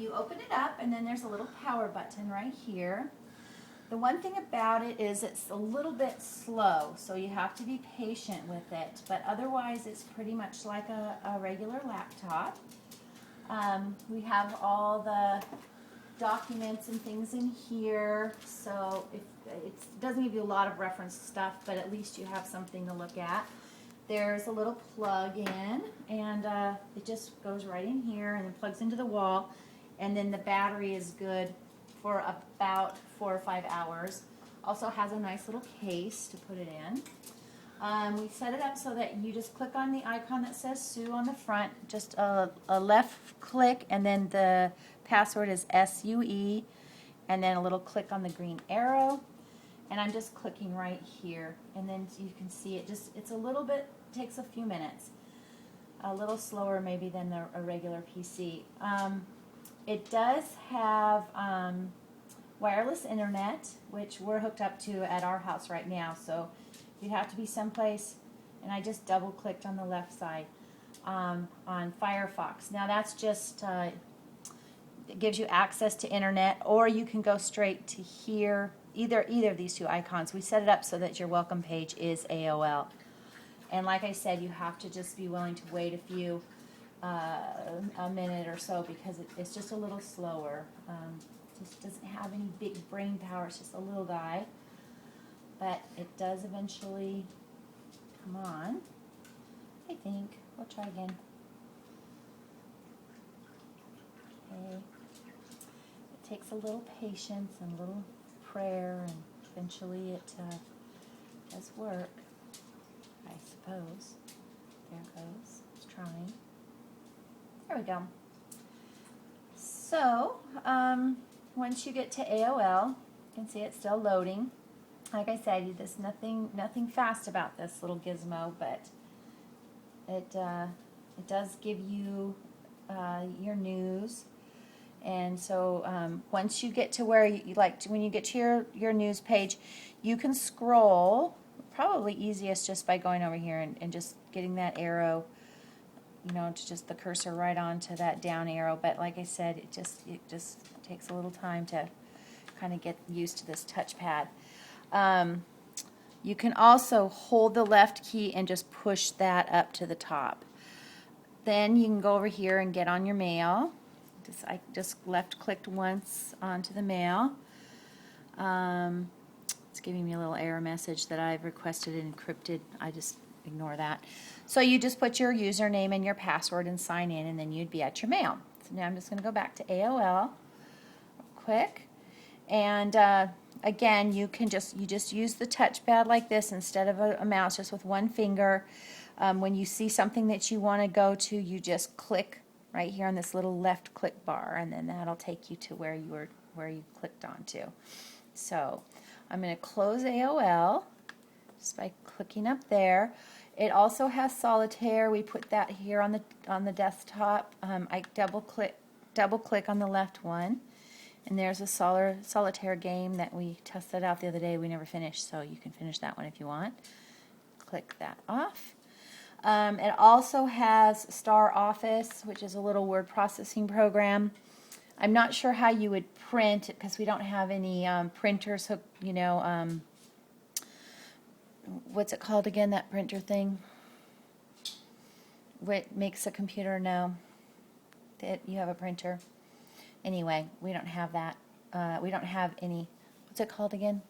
you open it up, and then there's a little power button right here. The one thing about it is it's a little bit slow, so you have to be patient with it, but otherwise it's pretty much like a regular laptop. We have all the documents and things in here, so it doesn't give you a lot of reference stuff, but at least you have something to look at. There's a little plug in, and it just goes right in here and then plugs into the wall, and then the battery is good for about 4 or 5 hours. Also has a nice little case to put it in. We set it up so that you just click on the icon that says Sue on the front, just a left click, and then the password is SUE, and then a little click on the green arrow, and I'm just clicking right here, and then you can see it's a little bit, takes a few minutes, a little slower maybe than a regular PC. It does have wireless internet, which we're hooked up to at our house right now, so you'd have to be someplace, and I just double clicked on the left side on Firefox. Now that's just it gives you access to internet, or you can go straight to here, either of these two icons. We set it up so that your welcome page is AOL, and like I said, you have to just be willing to wait a minute or so, because it's just a little slower. Just doesn't have any big brain power, it's just a little guy, but it does eventually come on, I think. We'll try again. Okay. It takes a little patience and a little prayer, and eventually it does work, I suppose. There it goes. It's trying. There we go. So, once you get to AOL, you can see it's still loading. Like I said, there's nothing fast about this little gizmo, but it does give you your news. And so once you get to where you like to, when you get to your news page, you can scroll. Probably easiest just by going over here and just getting that arrow, you know, to just the cursor right onto that down arrow. But like I said, it just takes a little time to kind of get used to this touchpad. You can also hold the left key and just push that up to the top. Then you can go over here and get on your mail. I just left clicked once onto the mail. It's giving me a little error message that I've requested it encrypted. I just ignore that. So you just put your username and your password and sign in, and then you'd be at your mail. So now I'm just going to go back to AOL real quick, and again, you just use the touchpad like this instead of a mouse, just with one finger. When you see something that you want to go to, you just click right here on this little left click bar, and then that'll take you to where you clicked onto. So I'm going to close AOL just by clicking up there. It also has solitaire. We put that here on the desktop. I double click on the left one, and there's a solitaire game that we tested out the other day. We never finished, so you can finish that one if you want. Click that off. It also has Star Office, which is a little word processing program. I'm not sure how you would print it because we don't have any printers hooked, you know, what's it called again, that printer thing? What makes a computer know that you have a printer? Anyway, we don't have that. We don't have any, what's it called again?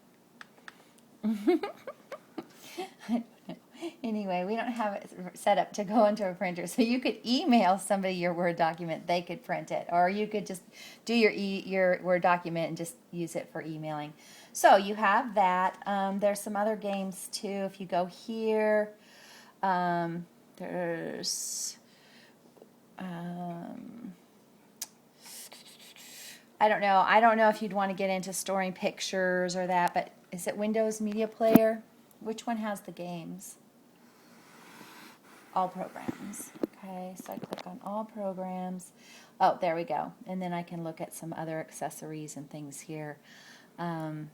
Anyway, we don't have it set up to go into a printer, so you could email somebody your Word document, they could print it, or you could just do your Word document and just use it for emailing. So you have that. There's some other games too. If you go here, there's I don't know if you'd want to get into storing pictures or that, but is it Windows Media Player? Which one has the games? All programs. Okay, so I click on all programs. Oh, there we go. And then I can look at some other accessories and things here, and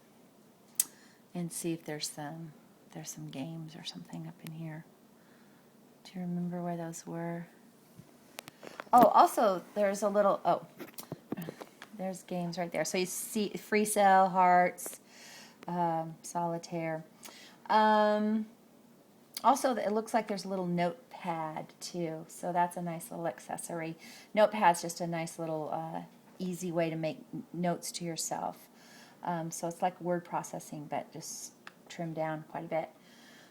see if there's some games or something up in here. Do you remember where those were? Oh, also there's a little, there's games right there. So you see Free Cell, Hearts, Solitaire. Also, it looks like there's a little notepad too, so that's a nice little accessory. Notepad's just a nice little easy way to make notes to yourself. So it's like word processing, but just trimmed down quite a bit.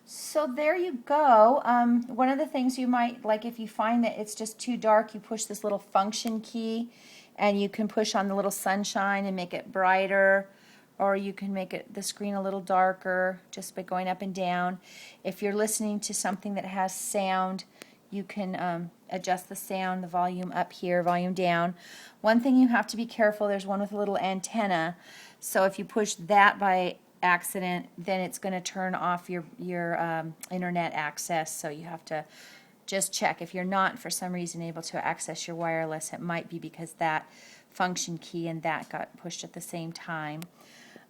So there you go. One of the things you might, like if you find that it's just too dark, you push this little function key, and you can push on the little sunshine and make it brighter, or you can make the screen a little darker just by going up and down. If you're listening to something that has sound, you can adjust the sound, the volume up here, volume down. One thing you have to be careful, there's one with a little antenna, so if you push that by accident, then it's going to turn off your internet access, so you have to just check. If you're not for some reason able to access your wireless, it might be because that function key and that got pushed at the same time.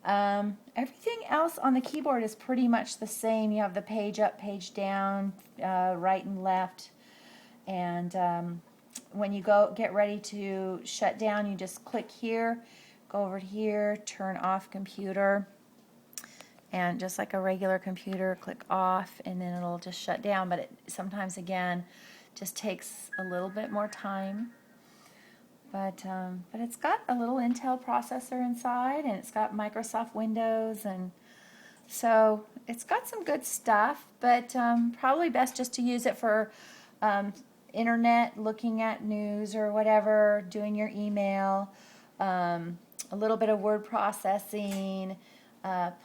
Everything else on the keyboard is pretty much the same. You have the page up, page down, right and left, and when you get ready to shut down, you just click here, go over here, turn off computer, and just like a regular computer, click off, and then it'll just shut down. But it sometimes, again, just takes a little bit more time. But it's got a little Intel processor inside, and it's got Microsoft Windows, and so it's got some good stuff, but probably best just to use it for internet, looking at news or whatever, doing your email, a little bit of word processing,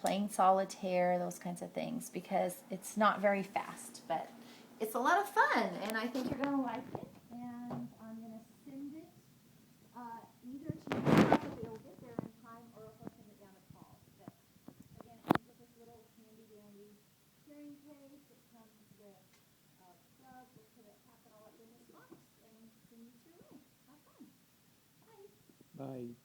playing solitaire, those kinds of things, because it's not very fast, but it's a lot of fun, and I think you're going to like it, and I'm going to send it either to your house if it'll get there in time, or if I'll send it down to Paul's. But again, it comes with this little handy dandy carrying case. It comes with plugs. We'll put it, tap it all up in this box and send you to your room. Have fun. Bye. Bye.